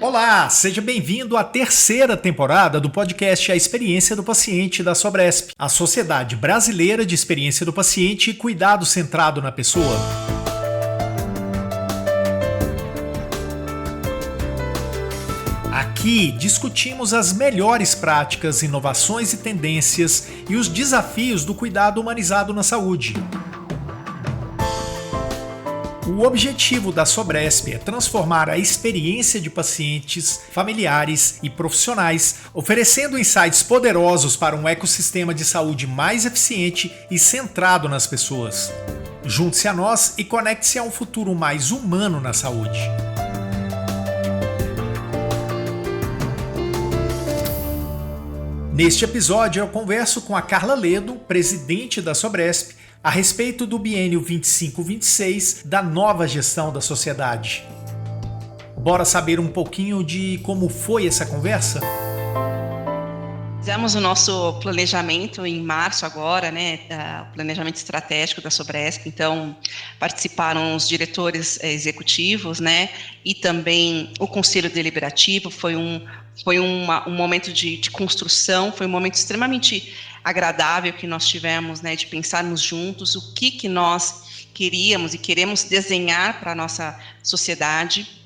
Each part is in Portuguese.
Olá, seja bem-vindo à terceira temporada do podcast A Experiência do Paciente da Sobresp, a Sociedade Brasileira de Experiência do Paciente e Cuidado Centrado na Pessoa. Aqui discutimos as melhores práticas, inovações e tendências e os desafios do cuidado humanizado na saúde. O objetivo da Sobresp é transformar a experiência de pacientes, familiares e profissionais, oferecendo insights poderosos para um ecossistema de saúde mais eficiente e centrado nas pessoas. Junte-se a nós e conecte-se a um futuro mais humano na saúde. Neste episódio eu converso com a Carla Ledo, presidente da Sobresp, a respeito do biênio 25-26 da nova gestão da sociedade. Bora saber um pouquinho de como foi essa conversa? Fizemos o nosso planejamento em março agora, o planejamento estratégico da Sobresp, então participaram os diretores executivos, e também o conselho deliberativo. Foi um momento de construção, foi um momento extremamente agradável que nós tivemos, de pensarmos juntos o que nós queríamos e queremos desenhar para a nossa sociedade.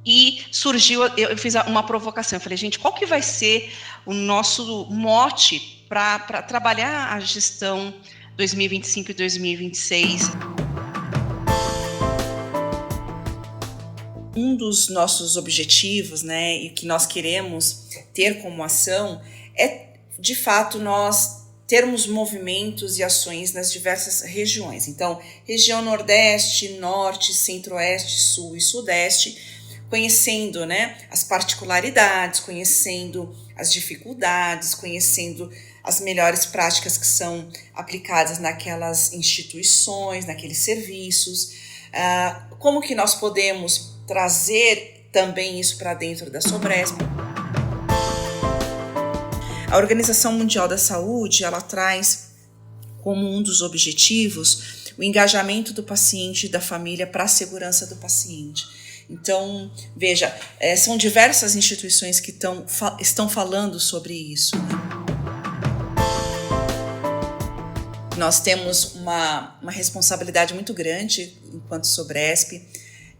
E surgiu, eu fiz uma provocação, eu falei, gente, qual que vai ser o nosso mote para trabalhar a gestão 2025 e 2026? Um dos nossos objetivos, e que nós queremos ter como ação é, de fato, nós termos movimentos e ações nas diversas regiões. Então, região Nordeste, Norte, Centro-Oeste, Sul e Sudeste, conhecendo, as particularidades, conhecendo as dificuldades, conhecendo as melhores práticas que são aplicadas naquelas instituições, naqueles serviços, como que nós podemos trazer também isso para dentro da Sobresp. A Organização Mundial da Saúde, ela traz como um dos objetivos o engajamento do paciente e da família para a segurança do paciente. Então, veja, são diversas instituições que estão falando sobre isso. Nós temos uma responsabilidade muito grande enquanto Sobresp.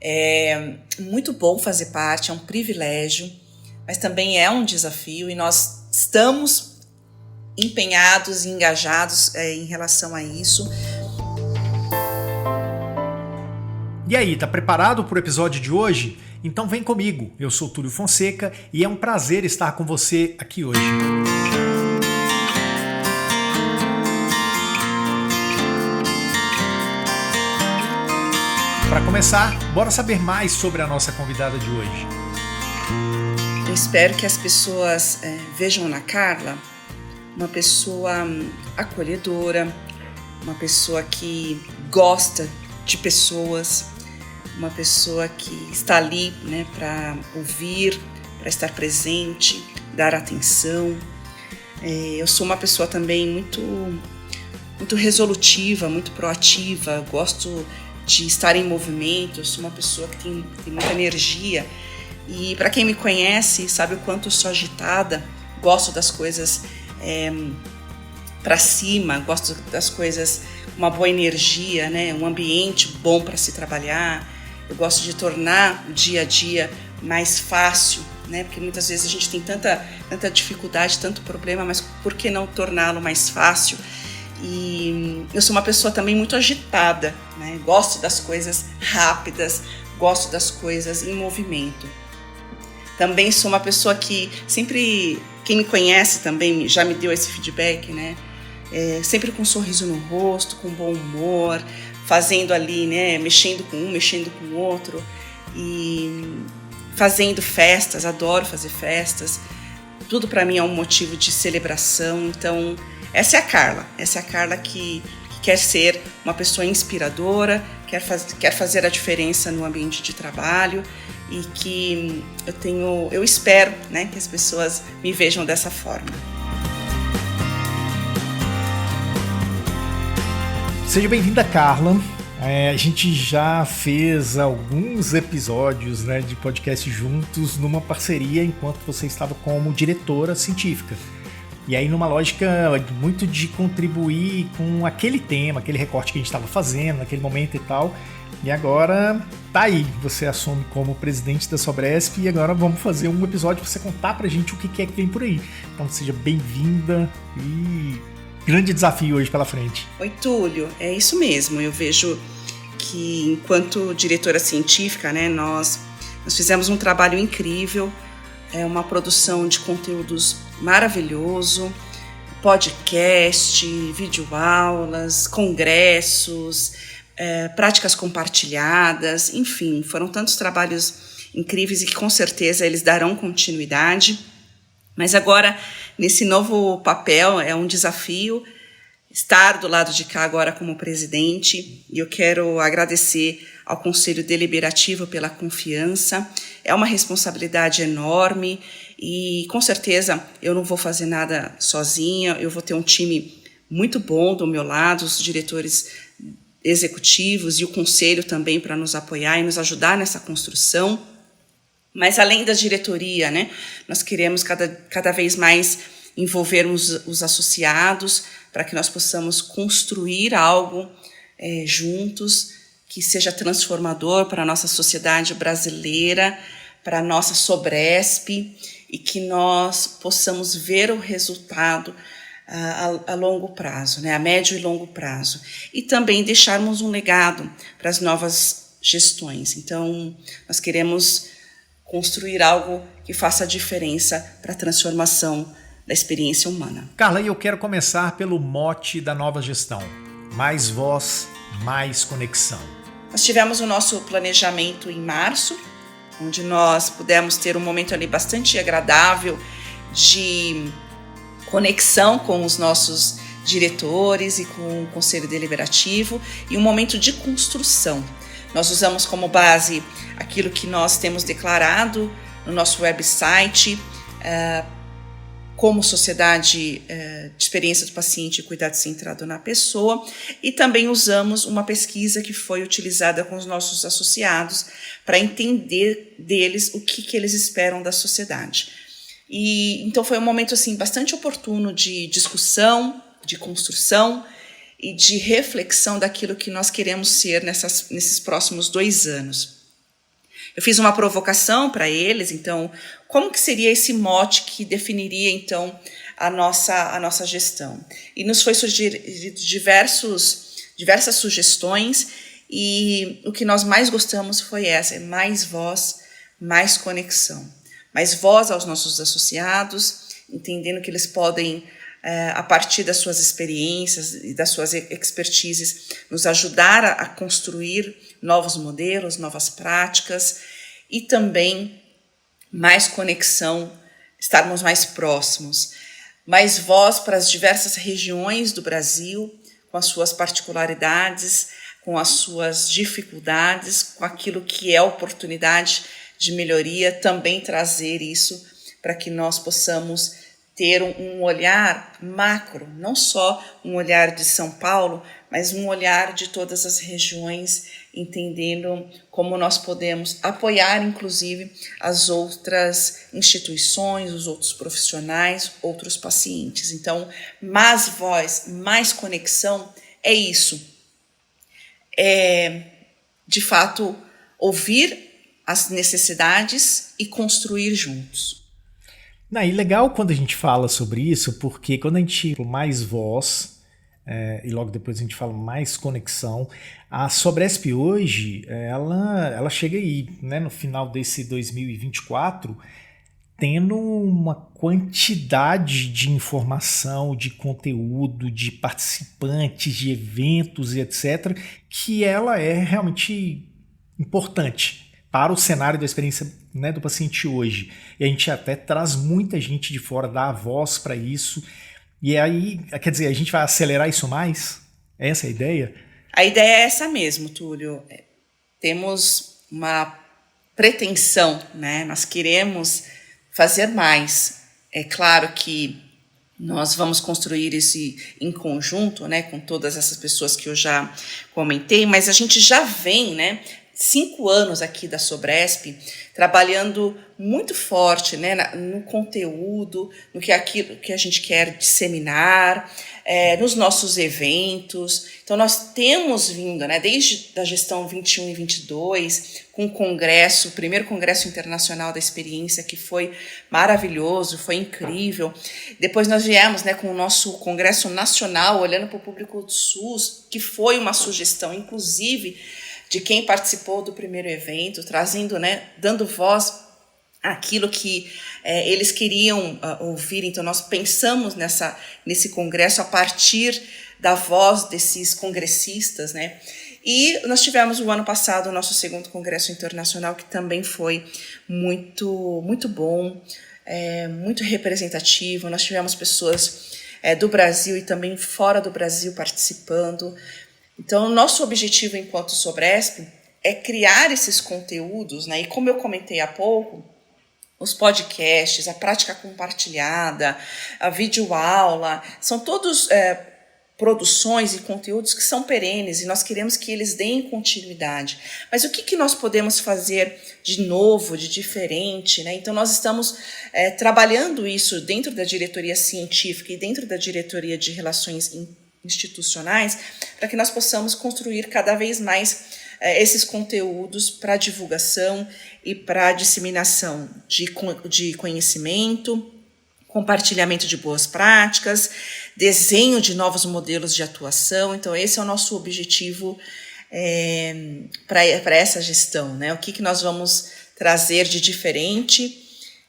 É muito bom fazer parte, é um privilégio, mas também é um desafio e nós estamos empenhados e engajados em relação a isso. E aí, tá preparado para o episódio de hoje? Então vem comigo, eu sou Túlio Fonseca e é um prazer estar com você aqui hoje. Para começar, bora saber mais sobre a nossa convidada de hoje. Eu espero que as pessoas vejam na Carla uma pessoa acolhedora, uma pessoa que gosta de pessoas, uma pessoa que está ali para ouvir, para estar presente, dar atenção. Eu sou uma pessoa também muito resolutiva, muito proativa, gosto de estar em movimento, eu sou uma pessoa que tem muita energia. E para quem me conhece, sabe o quanto eu sou agitada, gosto das coisas para cima, gosto das coisas com uma boa energia, um ambiente bom para se trabalhar. Eu gosto de tornar o dia a dia mais fácil, porque muitas vezes a gente tem tanta dificuldade, tanto problema, mas por que não torná-lo mais fácil? E eu sou uma pessoa também muito agitada, gosto das coisas rápidas, gosto das coisas em movimento. Também sou uma pessoa que sempre, quem me conhece também já me deu esse feedback, sempre com um sorriso no rosto, com bom humor, fazendo ali, mexendo com um, mexendo com o outro e fazendo festas, adoro fazer festas. Tudo para mim é um motivo de celebração. Então, essa é a Carla que quer ser uma pessoa inspiradora, quer fazer a diferença no ambiente de trabalho e que eu espero, que as pessoas me vejam dessa forma. Seja bem-vinda, Carla. A gente já fez alguns episódios, né, de podcast juntos numa parceria enquanto você estava como diretora científica. E aí numa lógica muito de contribuir com aquele tema, aquele recorte que a gente estava fazendo naquele momento e tal. E agora tá aí, você assume como presidente da Sobresp e agora vamos fazer um episódio para você contar pra gente o que é que vem por aí. Então seja bem-vinda e grande desafio hoje pela frente. Oi, Túlio, é isso mesmo. Eu vejo que enquanto diretora científica, né, nós fizemos um trabalho incrível, uma produção de conteúdos maravilhoso, podcast, videoaulas, congressos, práticas compartilhadas, enfim, foram tantos trabalhos incríveis e que com certeza eles darão continuidade. Mas agora, nesse novo papel, é um desafio estar do lado de cá agora como presidente, e eu quero agradecer ao Conselho Deliberativo pela confiança. É uma responsabilidade enorme e, com certeza, eu não vou fazer nada sozinha, eu vou ter um time muito bom do meu lado, os diretores executivos e o Conselho também para nos apoiar e nos ajudar nessa construção. Mas, além da diretoria, né, nós queremos cada vez mais envolvermos os associados para que nós possamos construir algo juntos que seja transformador para a nossa sociedade brasileira, para a nossa Sobresp, e que nós possamos ver o resultado a longo prazo, né, a médio e longo prazo. E também deixarmos um legado para as novas gestões. Então, nós queremos construir algo que faça a diferença para a transformação da experiência humana. Carla, eu quero começar pelo mote da nova gestão. Mais voz, mais conexão. Nós tivemos o nosso planejamento em março, onde nós pudemos ter um momento ali bastante agradável de conexão com os nossos diretores e com o Conselho Deliberativo e um momento de construção. Nós usamos como base aquilo que nós temos declarado no nosso website, como sociedade de experiência do paciente e cuidado centrado na pessoa, e também usamos uma pesquisa que foi utilizada com os nossos associados para entender deles o que eles esperam da sociedade. E então foi um momento assim bastante oportuno de discussão, de construção e de reflexão daquilo que nós queremos ser nesses próximos 2 anos. Eu fiz uma provocação para eles, então, como que seria esse mote que definiria, então, a nossa gestão? E nos foi sugerido diversas sugestões, e o que nós mais gostamos foi essa, mais voz, mais conexão. Mais voz aos nossos associados, entendendo que eles podem, a partir das suas experiências e das suas expertises, nos ajudar a construir novos modelos, novas práticas, e também mais conexão, estarmos mais próximos, mais voz para as diversas regiões do Brasil, com as suas particularidades, com as suas dificuldades, com aquilo que é oportunidade de melhoria, também trazer isso para que nós possamos ter um olhar macro, não só um olhar de São Paulo, mas um olhar de todas as regiões, entendendo como nós podemos apoiar, inclusive, as outras instituições, os outros profissionais, outros pacientes. Então, mais voz, mais conexão, é isso. É, de fato, ouvir as necessidades e construir juntos. E legal quando a gente fala sobre isso, porque quando a gente fala mais voz, e logo depois a gente fala mais conexão, a Sobresp hoje, ela chega aí, né, no final desse 2024, tendo uma quantidade de informação, de conteúdo, de participantes, de eventos e etc., que ela é realmente importante para o cenário da experiência, né, do paciente hoje. E a gente até traz muita gente de fora, dá a voz para isso. E aí, quer dizer, a gente vai acelerar isso mais? Essa é a ideia? A ideia é essa mesmo, Túlio. Temos uma pretensão, né? Nós queremos fazer mais. É claro que Nós vamos construir esse em conjunto, né, com todas essas pessoas que eu já comentei, mas a gente já vem, né, 5 anos aqui da Sobresp trabalhando muito forte, né, no conteúdo, no que aquilo que a gente quer disseminar, nos nossos eventos. Então nós temos vindo, né, desde a gestão 21 e 22, com o congresso, o primeiro congresso internacional da experiência, que foi maravilhoso, foi incrível. Depois nós viemos, né, com o nosso congresso nacional, olhando para o público do SUS, que foi uma sugestão, inclusive, de quem participou do primeiro evento, trazendo, né, dando voz àquilo que eles queriam ouvir. Então nós pensamos nesse congresso a partir da voz desses congressistas, né? E nós tivemos o ano passado o nosso segundo congresso internacional, que também foi muito, muito bom, muito representativo. Nós tivemos pessoas do Brasil e também fora do Brasil participando. Então, o nosso objetivo enquanto Sobresp é criar esses conteúdos, né? E como eu comentei há pouco, os podcasts, a prática compartilhada, a videoaula, são todos produções e conteúdos que são perenes e nós queremos que eles deem continuidade. Mas o que nós podemos fazer de novo, de diferente, né? Então, nós estamos trabalhando isso dentro da diretoria científica e dentro da diretoria de relações institucionais, para que nós possamos construir cada vez mais esses conteúdos para divulgação e para disseminação de conhecimento, compartilhamento de boas práticas, desenho de novos modelos de atuação. Então, esse é o nosso objetivo para essa gestão, né? O que nós vamos trazer de diferente,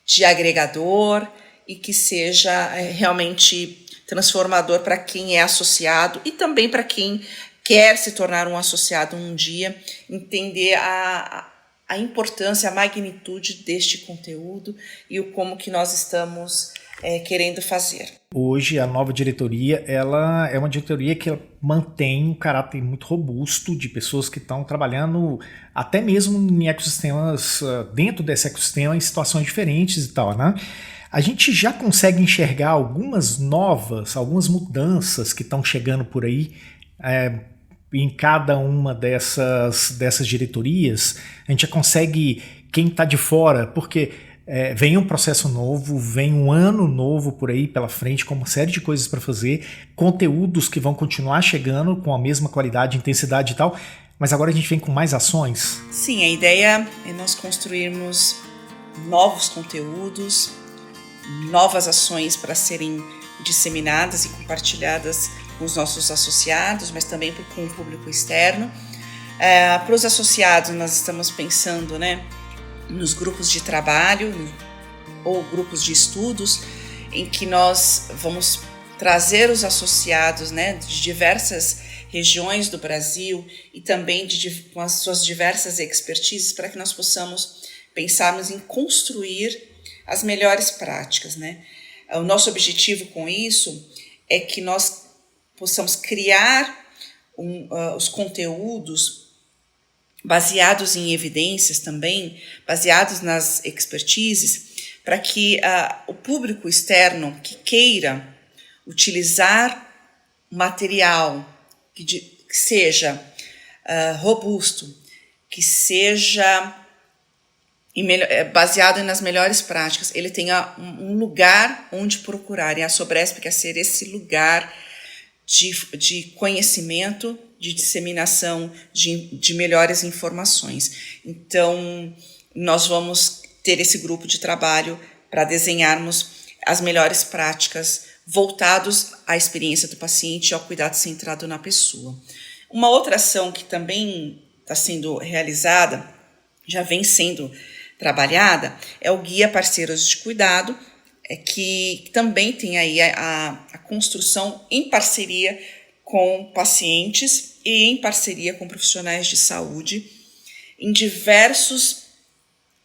de agregador e que seja realmente transformador para quem é associado e também para quem quer se tornar um associado um dia, entender a importância, a magnitude deste conteúdo e o como que nós estamos querendo fazer. Hoje a nova diretoria, ela é uma diretoria que mantém um caráter muito robusto de pessoas que estão trabalhando até mesmo em ecossistemas, dentro desse ecossistema, em situações diferentes e tal, né? A gente já consegue enxergar algumas mudanças que estão chegando por aí em cada uma dessas diretorias. A gente já consegue, quem está de fora, porque vem um processo novo, vem um ano novo por aí pela frente, com uma série de coisas para fazer, conteúdos que vão continuar chegando com a mesma qualidade, intensidade e tal, mas agora a gente vem com mais ações. Sim, a ideia é nós construirmos novos conteúdos, novas ações para serem disseminadas e compartilhadas com os nossos associados, mas também com o público externo. Para os associados, nós estamos pensando, né, nos grupos de trabalho ou grupos de estudos, em que nós vamos trazer os associados, né, de diversas regiões do Brasil e também com as suas diversas expertises, para que nós possamos pensarmos em construir as melhores práticas, né? O nosso objetivo com isso é que nós possamos criar os conteúdos baseados em evidências também, baseados nas expertises, para que o público externo que queira utilizar material que seja robusto, que seja baseado nas melhores práticas, ele tenha um lugar onde procurar, e a Sobresp quer ser esse lugar de conhecimento, de disseminação de melhores informações. Então, nós vamos ter esse grupo de trabalho para desenharmos as melhores práticas voltados à experiência do paciente e ao cuidado centrado na pessoa. Uma outra ação que também está sendo realizada, já vem sendo trabalhada, é o Guia Parceiros de Cuidado, que também tem aí a construção em parceria com pacientes e em parceria com profissionais de saúde em diversos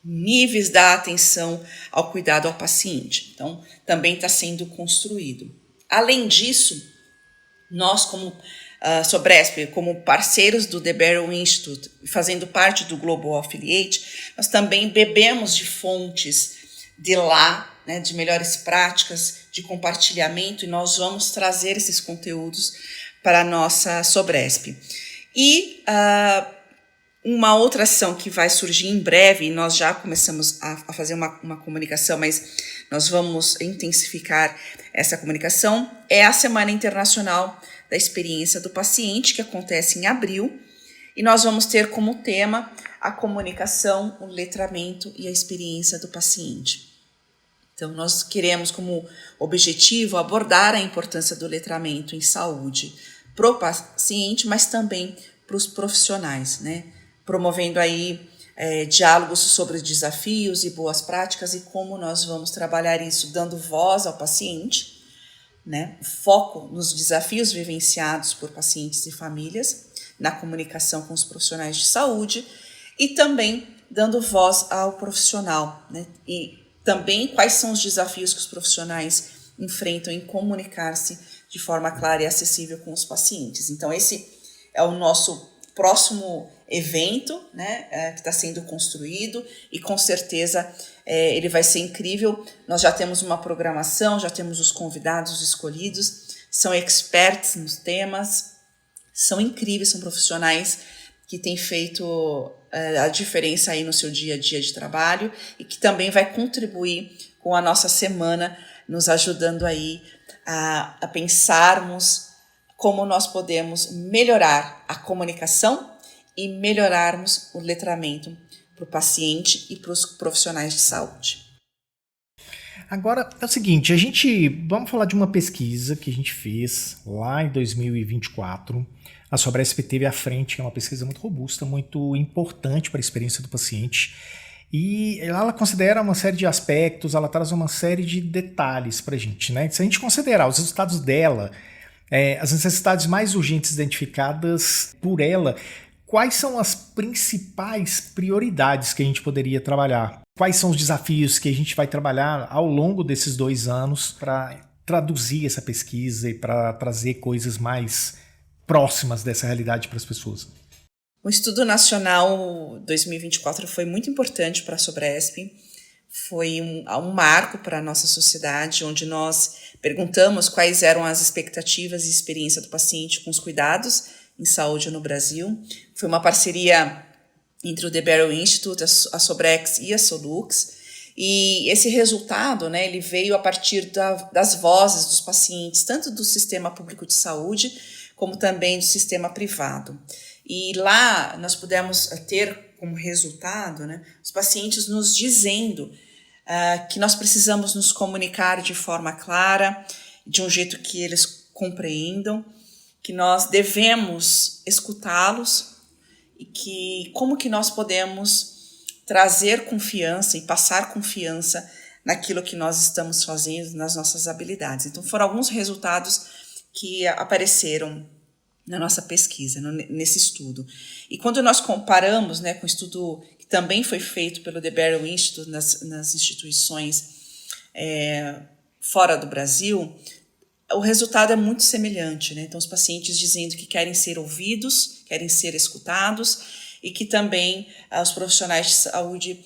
níveis da atenção ao cuidado ao paciente. Então, também está sendo construído. Além disso, nós como Sobresp, como parceiros do The Barrow Institute, fazendo parte do Global Affiliate, nós também bebemos de fontes de lá, né, de melhores práticas, de compartilhamento, e nós vamos trazer esses conteúdos para a nossa Sobresp. E uma outra ação que vai surgir em breve, e nós já começamos a fazer uma comunicação, mas nós vamos intensificar essa comunicação, é a Semana Internacional da Experiência do Paciente, que acontece em abril, e nós vamos ter como tema a comunicação, o letramento e a experiência do paciente. Então, nós queremos como objetivo abordar a importância do letramento em saúde para o paciente, mas também para os profissionais, né? Promovendo aí diálogos sobre os desafios e boas práticas e como nós vamos trabalhar isso, dando voz ao paciente, né? Foco nos desafios vivenciados por pacientes e famílias, na comunicação com os profissionais de saúde e também dando voz ao profissional, né? E também quais são os desafios que os profissionais enfrentam em comunicar-se de forma clara e acessível com os pacientes. Então, esse é o nosso próximo evento, né, que está sendo construído e com certeza ele vai ser incrível. Nós já temos uma programação, já temos os convidados escolhidos, são experts nos temas, são incríveis, são profissionais que têm feito a diferença aí no seu dia a dia de trabalho e que também vai contribuir com a nossa semana, nos ajudando aí a pensarmos como nós podemos melhorar a comunicação e melhorarmos o letramento para o paciente e para os profissionais de saúde. Agora é o seguinte, vamos falar de uma pesquisa que a gente fez lá em 2024. A Sobresp teve à frente, que é uma pesquisa muito robusta, muito importante para a experiência do paciente. E ela considera uma série de aspectos, ela traz uma série de detalhes para a gente, né? Se a gente considerar os resultados dela, as necessidades mais urgentes identificadas por ela, quais são as principais prioridades que a gente poderia trabalhar? Quais são os desafios que a gente vai trabalhar ao longo desses 2 anos para traduzir essa pesquisa e para trazer coisas mais próximas dessa realidade para as pessoas? O Estudo Nacional 2024 foi muito importante para a Sobresp, foi um marco para a nossa sociedade, onde nós perguntamos quais eram as expectativas e experiência do paciente com os cuidados em saúde no Brasil. Foi uma parceria entre o The Barrow Institute, a Sobrex e a Solux, e esse resultado, né, ele veio a partir das vozes dos pacientes, tanto do sistema público de saúde, como também do sistema privado. E lá nós pudemos ter como resultado, né, os pacientes nos dizendo que nós precisamos nos comunicar de forma clara, de um jeito que eles compreendam, que nós devemos escutá-los e que como que nós podemos trazer confiança e passar confiança naquilo que nós estamos fazendo, nas nossas habilidades. Então foram alguns resultados que apareceram na nossa pesquisa, nesse estudo. E quando nós comparamos, né, com o estudo que também foi feito pelo The Barrow Institute nas instituições fora do Brasil, o resultado é muito semelhante, né? Então, os pacientes dizendo que querem ser ouvidos, querem ser escutados e que também os profissionais de saúde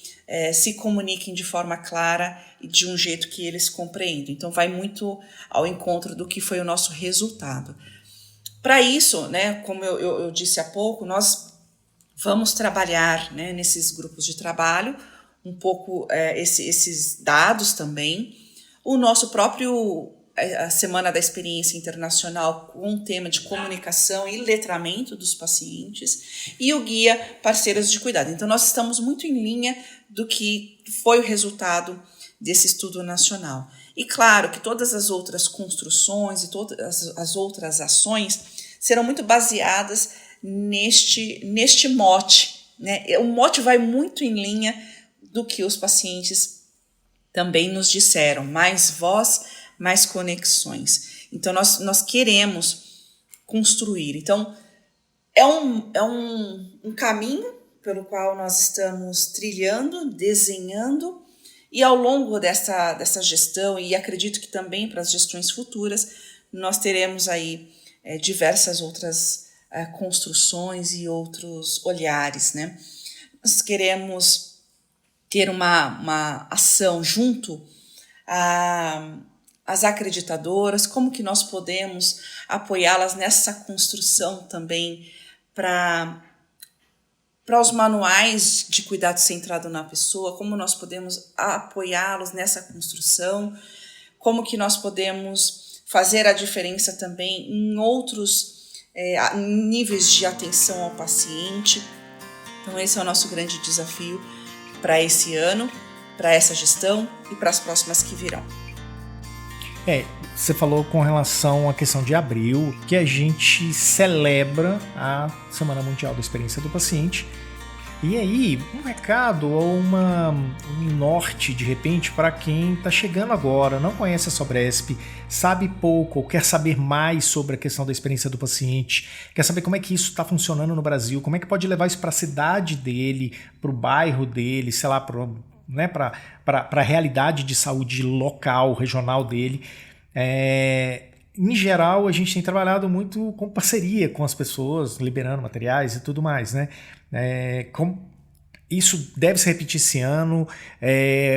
se comuniquem de forma clara e de um jeito que eles compreendem. Então, vai muito ao encontro do que foi o nosso resultado. Para isso, né, como eu disse há pouco, nós vamos trabalhar, né, nesses grupos de trabalho um pouco esses dados também. O nosso próprio a Semana da Experiência Internacional com o tema de comunicação e letramento dos pacientes e o guia Parceiros de Cuidado. Então, nós estamos muito em linha do que foi o resultado desse estudo nacional. E claro que todas as outras construções e todas as outras ações serão muito baseadas neste mote, né? O mote vai muito em linha do que os pacientes também nos disseram, mais voz, mais conexões. Então, nós queremos construir. Então, é um caminho pelo qual nós estamos trilhando, desenhando, e ao longo dessa gestão, e acredito que também para as gestões futuras, nós teremos aí diversas outras construções e outros olhares, né? Nós queremos ter uma ação junto as acreditadoras, como que nós podemos apoiá-las nessa construção também para os manuais de cuidado centrado na pessoa, como nós podemos apoiá-los nessa construção, como que nós podemos fazer a diferença também em outros níveis de atenção ao paciente. Então esse é o nosso grande desafio para esse ano, para essa gestão e para as próximas que virão. Você falou com relação à questão de abril, que a gente celebra a Semana Mundial da Experiência do Paciente. E aí, um recado ou um norte, de repente, para quem está chegando agora, não conhece a Sobresp, sabe pouco ou quer saber mais sobre a questão da experiência do paciente, quer saber como é que isso está funcionando no Brasil, como é que pode levar isso para a cidade dele, para o bairro dele, sei lá, para a realidade de saúde local, regional dele. Em geral, a gente tem trabalhado muito com parceria com as pessoas, liberando materiais e tudo mais, né? Isso deve se repetir esse ano.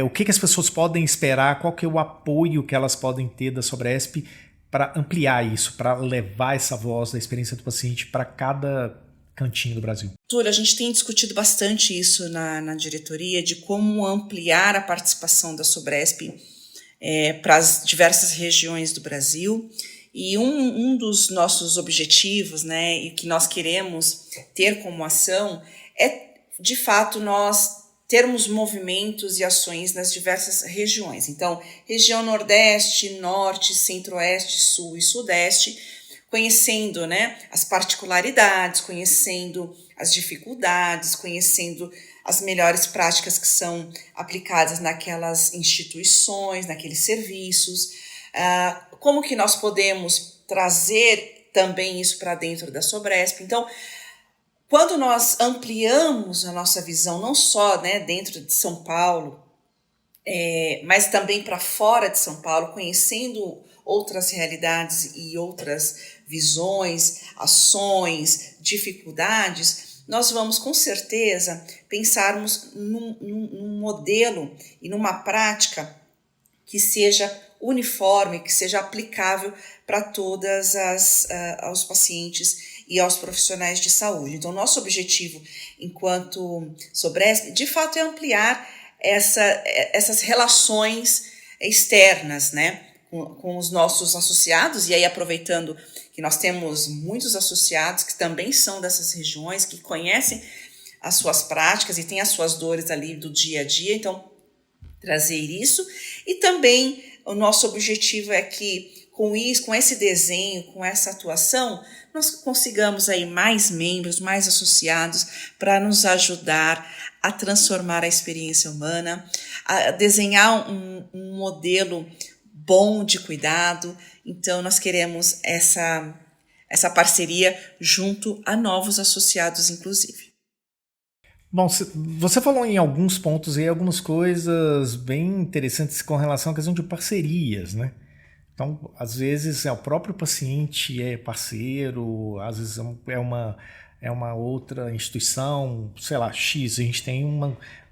O que as pessoas podem esperar? Qual que é o apoio que elas podem ter da Sobresp para ampliar isso, para levar essa voz da experiência do paciente para cada cantinho do Brasil? Túlio, a gente tem discutido bastante isso na diretoria, de como ampliar a participação da Sobresp para as diversas regiões do Brasil. E um dos nossos objetivos, né, e que nós queremos ter como ação é, de fato, nós termos movimentos e ações nas diversas regiões. Então, região Nordeste, Norte, Centro-Oeste, Sul e Sudeste, conhecendo, né, as particularidades, conhecendo as dificuldades, conhecendo as melhores práticas que são aplicadas naquelas instituições, naqueles serviços, como que nós podemos trazer também isso para dentro da Sobresp. Então, quando nós ampliamos a nossa visão, não só, né, dentro de São Paulo, mas também para fora de São Paulo, conhecendo outras realidades e outras visões, ações, dificuldades, nós vamos com certeza pensarmos num modelo e numa prática que seja uniforme, que seja aplicável para todas aos pacientes e aos profissionais de saúde. Então, nosso objetivo, enquanto Sobresp, de fato, é ampliar essas relações externas, né, com os nossos associados, e aí aproveitando que nós temos muitos associados que também são dessas regiões, que conhecem as suas práticas e têm as suas dores ali do dia a dia, então trazer isso. E também o nosso objetivo é que com isso, com esse desenho, com essa atuação, nós consigamos aí mais membros, mais associados para nos ajudar a transformar a experiência humana, a desenhar um modelo bom de cuidado. Então, nós queremos essa parceria junto a novos associados, inclusive. Bom, você falou em alguns pontos aí, algumas coisas bem interessantes com relação à questão de parcerias, né? Então, às vezes, o próprio paciente é parceiro, às vezes é uma outra instituição, sei lá, X. A gente tem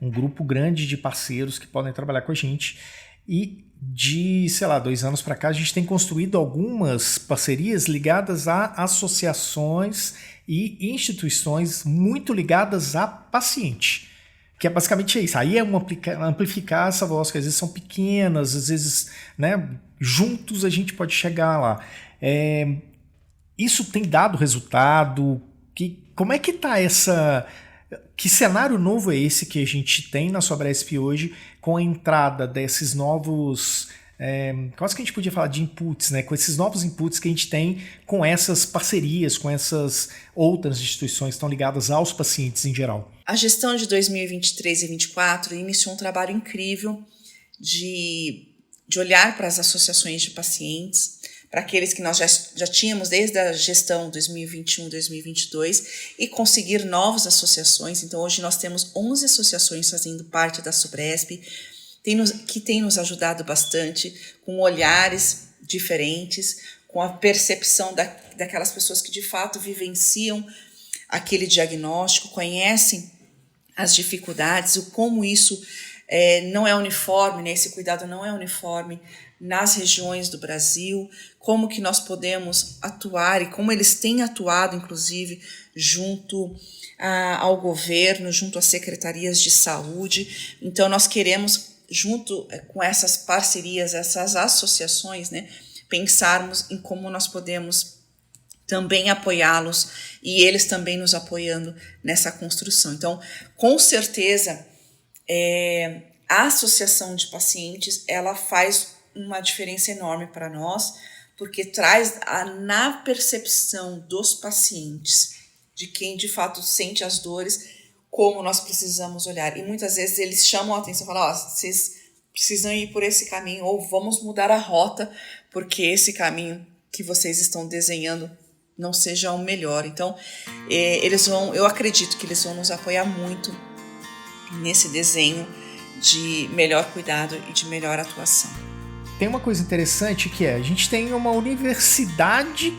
um grupo grande de parceiros que podem trabalhar com a gente. E de, sei lá, 2 anos para cá, a gente tem construído algumas parcerias ligadas a associações e instituições muito ligadas a paciente, que é basicamente isso. Aí é amplificar essa voz, que às vezes são pequenas, às vezes, né, juntos a gente pode chegar lá. Isso tem dado resultado? Como é que está que cenário novo é esse que a gente tem na Sobresp hoje, com a entrada desses novos... quase que a gente podia falar de inputs, né? Com esses novos inputs que a gente tem com essas parcerias, com essas outras instituições que estão ligadas aos pacientes em geral. A gestão de 2023 e 2024 iniciou um trabalho incrível de olhar para as associações de pacientes, para aqueles que nós já tínhamos desde a gestão 2021 e 2022, e conseguir novas associações. Então, hoje nós temos 11 associações fazendo parte da Sobresp, que tem nos ajudado bastante, com olhares diferentes, com a percepção daquelas pessoas que de fato vivenciam aquele diagnóstico, conhecem as dificuldades, o como isso não é uniforme, né? Esse cuidado não é uniforme nas regiões do Brasil, como que nós podemos atuar e como eles têm atuado, inclusive, junto ao governo, junto às secretarias de saúde. Então, nós queremos, junto com essas parcerias, essas associações, né, pensarmos em como nós podemos também apoiá-los e eles também nos apoiando nessa construção. Então, com certeza, a associação de pacientes, ela faz uma diferença enorme para nós, porque traz na percepção dos pacientes, de quem de fato sente as dores, como nós precisamos olhar. E muitas vezes eles chamam a atenção, falam, vocês precisam ir por esse caminho, ou vamos mudar a rota, porque esse caminho que vocês estão desenhando não seja o melhor. Então, eu acredito que eles vão nos apoiar muito nesse desenho de melhor cuidado e de melhor atuação. Tem uma coisa interessante que a gente tem uma universidade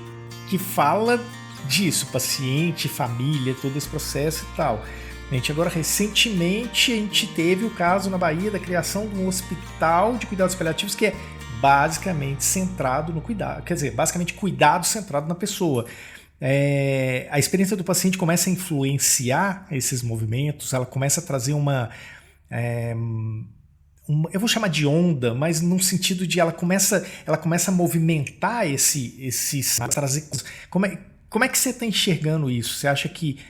que fala disso, paciente, família, todo esse processo e tal. A gente agora, recentemente, a gente teve o caso na Bahia da criação de um hospital de cuidados paliativos que é basicamente centrado no cuidado, quer dizer, basicamente cuidado centrado na pessoa. A experiência do paciente começa a influenciar esses movimentos, ela começa a trazer eu vou chamar de onda, mas no sentido de ela começa a movimentar trazer. Como é que você está enxergando isso? Você acha que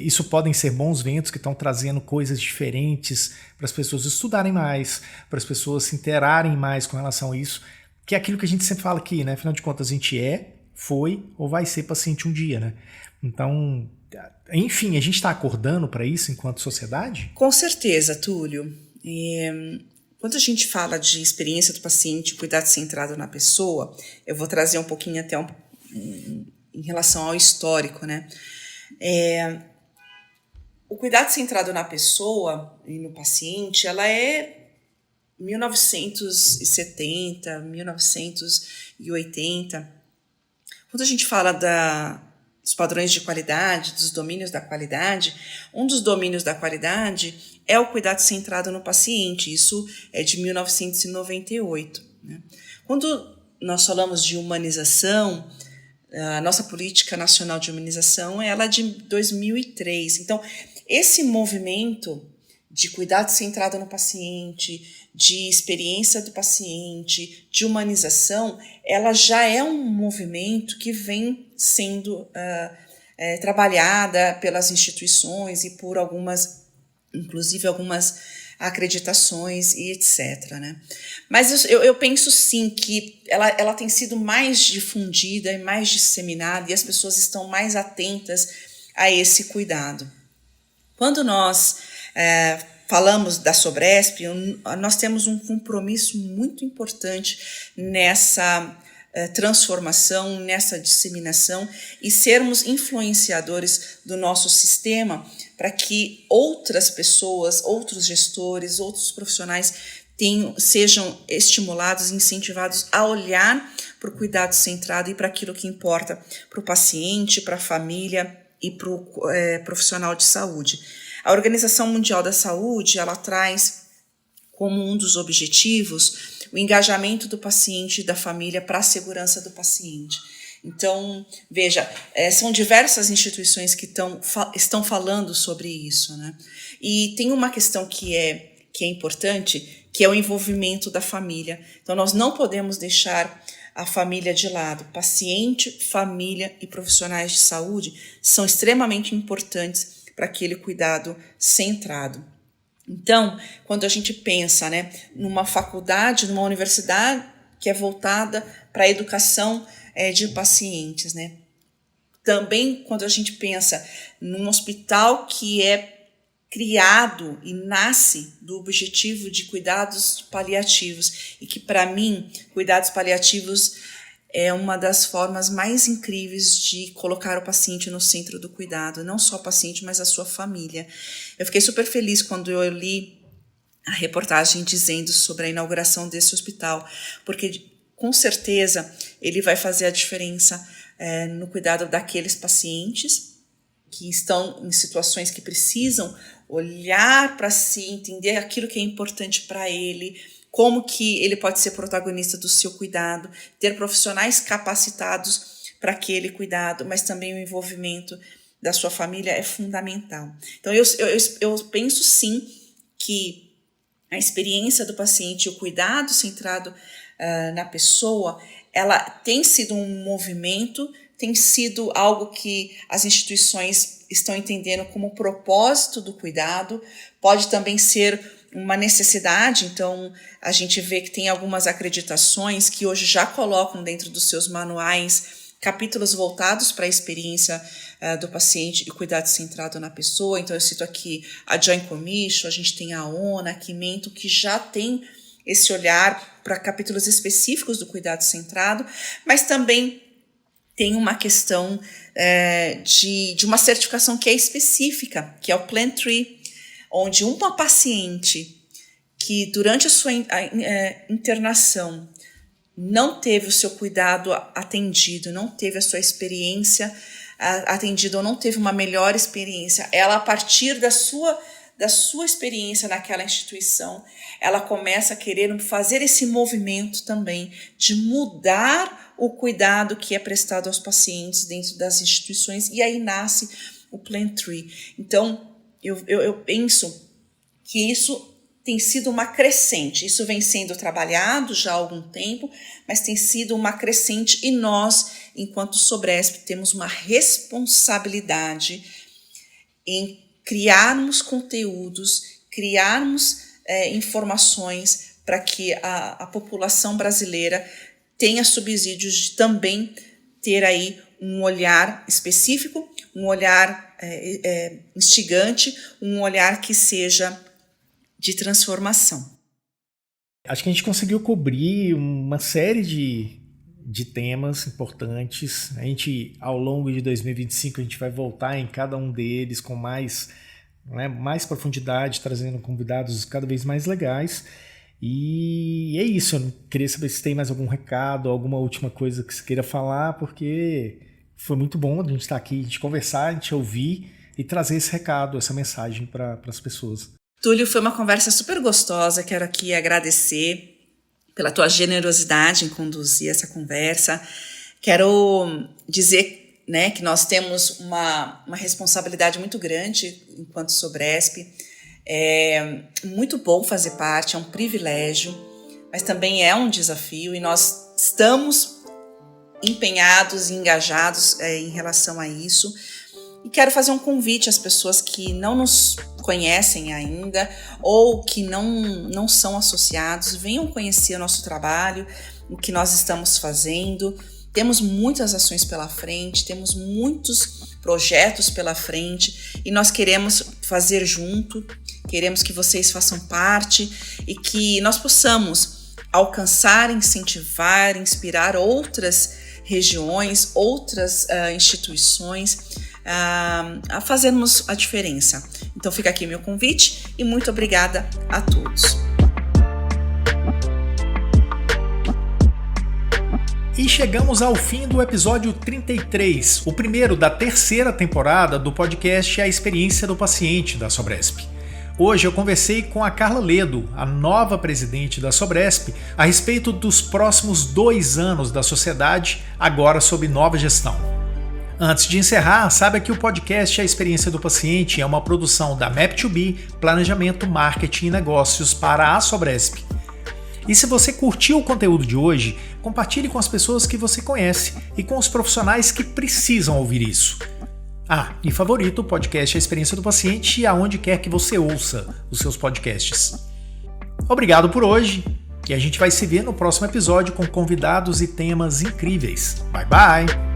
isso podem ser bons ventos que estão trazendo coisas diferentes para as pessoas estudarem mais, para as pessoas se interarem mais com relação a isso, que é aquilo que a gente sempre fala aqui, né? Afinal de contas, a gente foi ou vai ser paciente um dia, né? Então, enfim, a gente está acordando para isso enquanto sociedade? Com certeza, Túlio. Quando a gente fala de experiência do paciente, cuidado centrado na pessoa, eu vou trazer um pouquinho até em relação ao histórico, né? O cuidado centrado na pessoa e no paciente, ela é 1970, 1980. Quando a gente fala dos padrões de qualidade, dos domínios da qualidade, um dos domínios da qualidade é o cuidado centrado no paciente. Isso é de 1998. Né? Quando nós falamos de humanização, a nossa política nacional de humanização ela é de 2003. Então, esse movimento de cuidado centrado no paciente, de experiência do paciente, de humanização, ela já é um movimento que vem sendo trabalhada pelas instituições e por inclusive algumas acreditações e etc. Né? Mas eu penso sim que ela tem sido mais difundida e mais disseminada e as pessoas estão mais atentas a esse cuidado. Quando nós falamos da Sobresp, nós temos um compromisso muito importante nessa transformação, nessa disseminação e sermos influenciadores do nosso sistema para que outras pessoas, outros gestores, outros profissionais sejam estimulados, incentivados a olhar para o cuidado centrado e para aquilo que importa para o paciente, para a família e para o profissional de saúde. A Organização Mundial da Saúde, ela traz como um dos objetivos o engajamento do paciente e da família para a segurança do paciente. Então, veja, são diversas instituições que estão falando sobre isso, né? E tem uma questão que é importante, que é o envolvimento da família. Então, nós não podemos deixar a família de lado. Paciente, família e profissionais de saúde são extremamente importantes para aquele cuidado centrado. Então, quando a gente pensa, né, numa faculdade, numa universidade que é voltada para a educação de pacientes, né? Também quando a gente pensa num hospital que é criado e nasce do objetivo de cuidados paliativos e que, para mim, cuidados paliativos é uma das formas mais incríveis de colocar o paciente no centro do cuidado, não só o paciente, mas a sua família. Eu fiquei super feliz quando eu li a reportagem dizendo sobre a inauguração desse hospital, porque com certeza ele vai fazer a diferença no cuidado daqueles pacientes que estão em situações que precisam olhar para si, entender aquilo que é importante para ele, como que ele pode ser protagonista do seu cuidado, ter profissionais capacitados para aquele cuidado, mas também o envolvimento da sua família é fundamental. Então, eu penso sim que a experiência do paciente, o cuidado centrado na pessoa, ela tem sido um movimento, tem sido algo que as instituições estão entendendo como propósito do cuidado, pode também ser uma necessidade. Então a gente vê que tem algumas acreditações que hoje já colocam dentro dos seus manuais capítulos voltados para a experiência do paciente e cuidado centrado na pessoa. Então eu cito aqui a Joint Commission, a gente tem a ONA, a Quimento, que já tem esse olhar para capítulos específicos do cuidado centrado, mas também tem uma questão de uma certificação que é específica, que é o Plan Tree, onde uma paciente que durante a sua internação não teve o seu cuidado atendido, não teve a sua experiência atendida ou não teve uma melhor experiência, ela, a partir da sua experiência naquela instituição, ela começa a querer fazer esse movimento também de mudar o cuidado que é prestado aos pacientes dentro das instituições, e aí nasce o Plan Tree. Então, eu penso que isso tem sido uma crescente, isso vem sendo trabalhado já há algum tempo, mas tem sido uma crescente, e nós, enquanto Sobresp, temos uma responsabilidade em criarmos conteúdos, criarmos informações para que a população brasileira tenha subsídios de também ter aí um olhar específico, um olhar instigante, um olhar que seja de transformação. Acho que a gente conseguiu cobrir uma série de temas importantes. A gente, ao longo de 2025, a gente vai voltar em cada um deles com mais profundidade, trazendo convidados cada vez mais legais. E é isso, eu queria saber se tem mais algum recado, alguma última coisa que você queira falar, porque foi muito bom a gente estar aqui, a gente conversar, a gente ouvir e trazer esse recado, essa mensagem para as pessoas. Túlio, foi uma conversa super gostosa, quero aqui agradecer pela tua generosidade em conduzir essa conversa. Quero dizer, que nós temos uma responsabilidade muito grande enquanto Sobresp. É muito bom fazer parte, é um privilégio, mas também é um desafio, e nós estamos empenhados e engajados em relação a isso. E quero fazer um convite às pessoas que não nos conhecem ainda ou que não são associados, venham conhecer o nosso trabalho, o que nós estamos fazendo. Temos muitas ações pela frente, temos muitos projetos pela frente, e nós queremos fazer junto, queremos que vocês façam parte e que nós possamos alcançar, incentivar, inspirar outras regiões, outras instituições a fazermos a diferença. Então fica aqui meu convite e muito obrigada a todos. E chegamos ao fim do episódio 33, o primeiro da terceira temporada do podcast A Experiência do Paciente da Sobresp. Hoje eu conversei com a Carla Ledo, a nova presidente da Sobresp, a respeito dos próximos 2 anos da sociedade, agora sob nova gestão. Antes de encerrar, saiba que o podcast A Experiência do Paciente é uma produção da Map2B, Planejamento, Marketing e Negócios para a Sobresp. E se você curtiu o conteúdo de hoje, compartilhe com as pessoas que você conhece e com os profissionais que precisam ouvir isso. E favorita o podcast A Experiência do Paciente aonde quer que você ouça os seus podcasts. Obrigado por hoje, e a gente vai se ver no próximo episódio com convidados e temas incríveis. Bye bye!